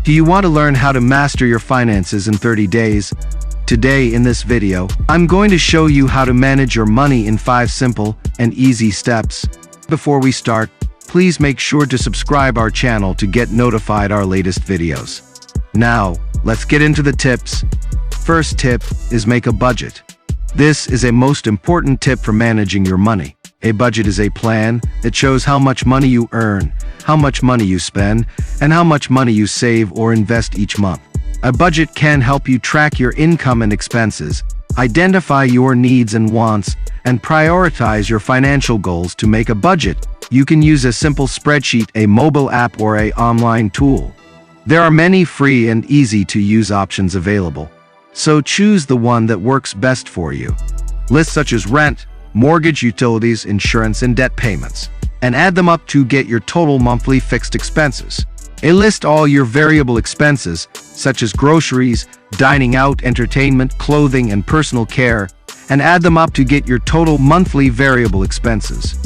Do you want to learn how to master your finances in 30 days? Today in this video, I'm going to show you how to manage your money in 5 simple and easy steps. Before we start, please make sure to subscribe our channel to get notified our latest videos. Now, let's get into the tips. First tip is make a budget. This is a most important tip for managing your money. A budget is a plan that shows how much money you earn, how much money you spend, and how much money you save or invest each month. A budget can help you track your income and expenses, identify your needs and wants, and prioritize your financial goals. To make a budget, you can use a simple spreadsheet, a mobile app, or an online tool. There are many free and easy-to-use options available, so choose the one that works best for you. Lists such as rent, mortgage, utilities, insurance, and debt payments, and add them up to get your total monthly fixed expenses. List all your variable expenses, such as groceries, dining out, entertainment, clothing, and personal care, and add them up to get your total monthly variable expenses.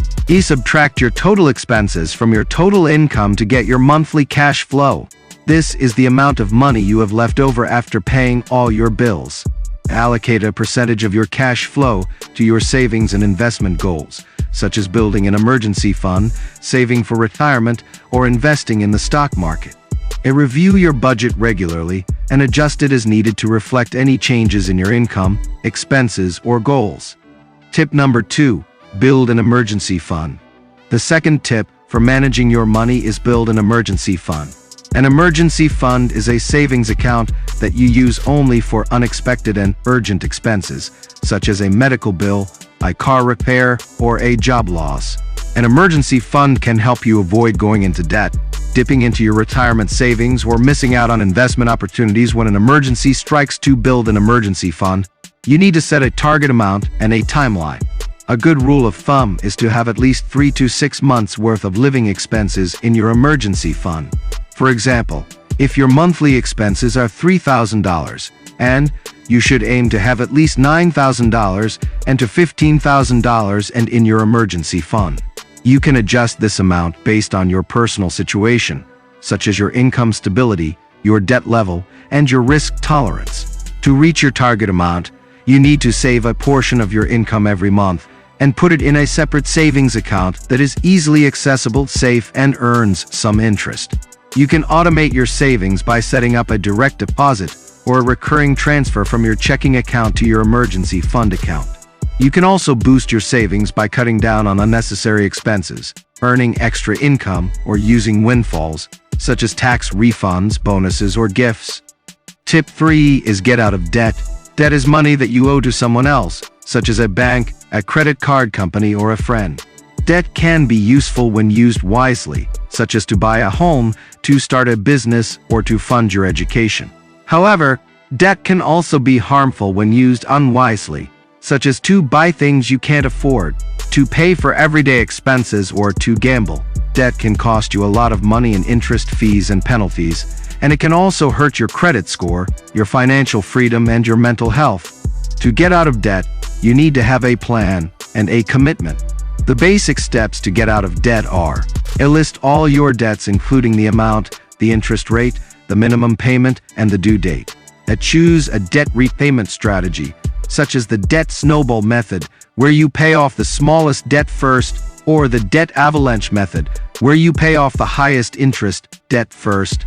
Subtract your total expenses from your total income to get your monthly cash flow. This is the amount of money you have left over after paying all your bills. Allocate a percentage of your cash flow to your savings and investment goals, such as building an emergency fund, saving for retirement, or investing in the stock market. Review your budget regularly and adjust it as needed to reflect any changes in your income, expenses, or goals. Tip number 2, build an emergency fund. The second tip for managing your money is build an emergency fund. An emergency fund is a savings account that you use only for unexpected and urgent expenses, such as a medical bill, a car repair, or a job loss. An emergency fund can help you avoid going into debt, dipping into your retirement savings, or missing out on investment opportunities when an emergency strikes. To build an emergency fund, you need to set a target amount and a timeline. A good rule of thumb is to have at least 3 to 6 months worth of living expenses in your emergency fund. For example, if your monthly expenses are $3,000, and you should aim to have at least $9,000 and to $15,000 and in your emergency fund. You can adjust this amount based on your personal situation, such as your income stability, your debt level, and your risk tolerance. To reach your target amount, you need to save a portion of your income every month and put it in a separate savings account that is easily accessible, safe, and earns some interest. You can automate your savings by setting up a direct deposit or a recurring transfer from your checking account to your emergency fund account. You can also boost your savings by cutting down on unnecessary expenses, earning extra income, or using windfalls, such as tax refunds, bonuses, or gifts. Tip 3 is get out of debt. Debt is money that you owe to someone else, such as a bank, a credit card company, or a friend. Debt can be useful when used wisely, such as to buy a home, to start a business, or to fund your education. However, debt can also be harmful when used unwisely, such as to buy things you can't afford, to pay for everyday expenses, or to gamble. Debt can cost you a lot of money in interest, fees, and penalties, and it can also hurt your credit score, your financial freedom, and your mental health. To get out of debt, you need to have a plan and a commitment. The basic steps to get out of debt are: list all your debts, including the amount, the interest rate, the minimum payment, and the due date. Choose a debt repayment strategy, such as the debt snowball method, where you pay off the smallest debt first, or the debt avalanche method, where you pay off the highest interest debt first.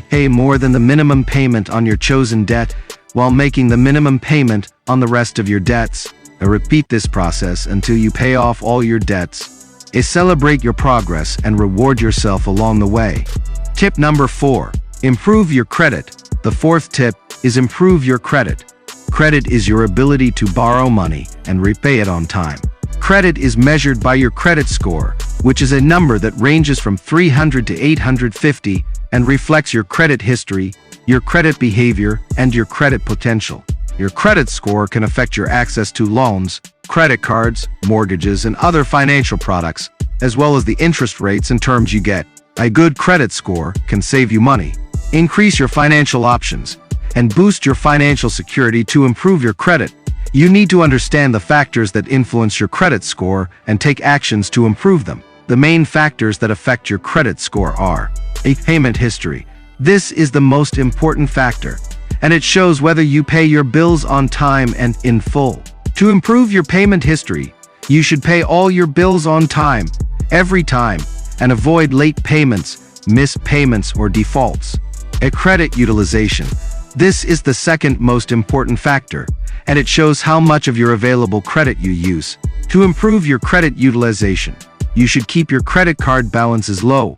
Pay more than the minimum payment on your chosen debt, while making the minimum payment on the rest of your debts. Repeat this process until you pay off all your debts. Celebrate your progress and reward yourself along the way. Tip number 4, improve your credit. The fourth tip is improve your credit. Credit is your ability to borrow money and repay it on time. Credit is measured by your credit score, which is a number that ranges from 300 to 850 and reflects your credit history, your credit behavior, and your credit potential. Your credit score can affect your access to loans, credit cards, mortgages, and other financial products, as well as the interest rates and terms you get. A good credit score can save you money, increase your financial options, and boost your financial security. To improve your credit, you need to understand the factors that influence your credit score and take actions to improve them. The main factors that affect your credit score are: a payment history. This is the most important factor, and it shows whether you pay your bills on time and in full. To improve your payment history, you should pay all your bills on time, every time, and avoid late payments, missed payments, or defaults. A credit utilization. This is the second most important factor, and it shows how much of your available credit you use. To improve your credit utilization, you should keep your credit card balances low,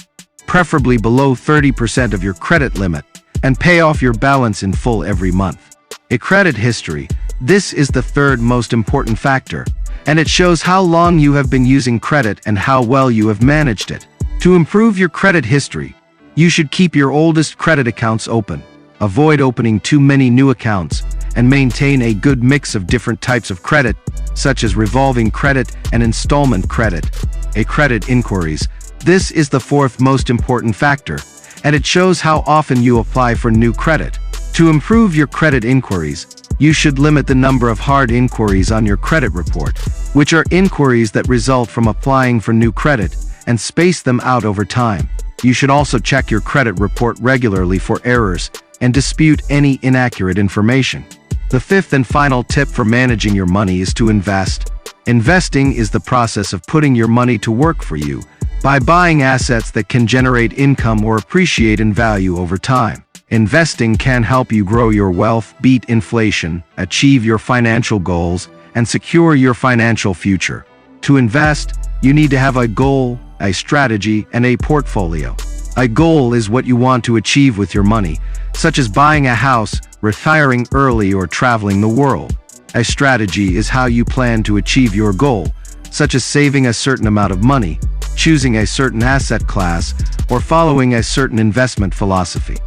preferably below 30% of your credit limit, and pay off your balance in full every month. A credit history. This is the third most important factor, and it shows how long you have been using credit and how well you have managed it. To improve your credit history, you should keep your oldest credit accounts open, avoid opening too many new accounts, and maintain a good mix of different types of credit, such as revolving credit and installment credit. A credit inquiries. This is the fourth most important factor, and it shows how often you apply for new credit. To improve your credit inquiries, you should limit the number of hard inquiries on your credit report, which are inquiries that result from applying for new credit, and space them out over time. You should also check your credit report regularly for errors and dispute any inaccurate information. The fifth and final tip for managing your money is to invest. Investing is the process of putting your money to work for you by buying assets that can generate income or appreciate in value over time. Investing can help you grow your wealth, beat inflation, achieve your financial goals, and secure your financial future. To invest, you need to have a goal, a strategy, and a portfolio. A goal is what you want to achieve with your money, such as buying a house, retiring early, or traveling the world. A strategy is how you plan to achieve your goal, such as saving a certain amount of money, choosing a certain asset class, or following a certain investment philosophy.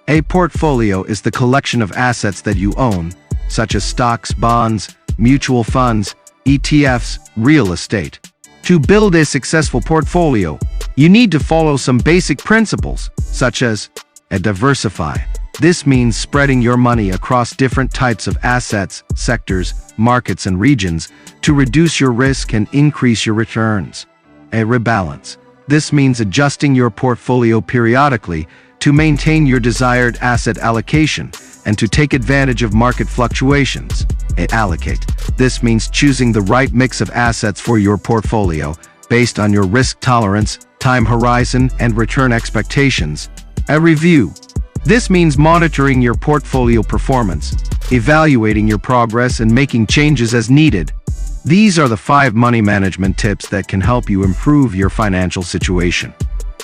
A portfolio is the collection of assets that you own, such as stocks, bonds, mutual funds, ETFs, real estate. To build a successful portfolio, you need to follow some basic principles, such as diversify. This means spreading your money across different types of assets, sectors, markets, and regions to reduce your risk and increase your returns. A rebalance. This means adjusting your portfolio periodically to maintain your desired asset allocation and to take advantage of market fluctuations. Allocate. This means choosing the right mix of assets for your portfolio based on your risk tolerance, time horizon, and return expectations. A review. This means monitoring your portfolio performance, evaluating your progress, and making changes as needed. These are the 5 money management tips that can help you improve your financial situation.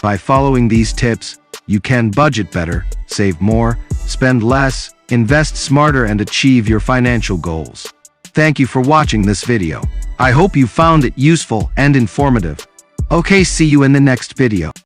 By following these tips, you can budget better, save more, spend less, invest smarter, and achieve your financial goals. Thank you for watching this video. I hope you found it useful and informative. Okay, see you in the next video.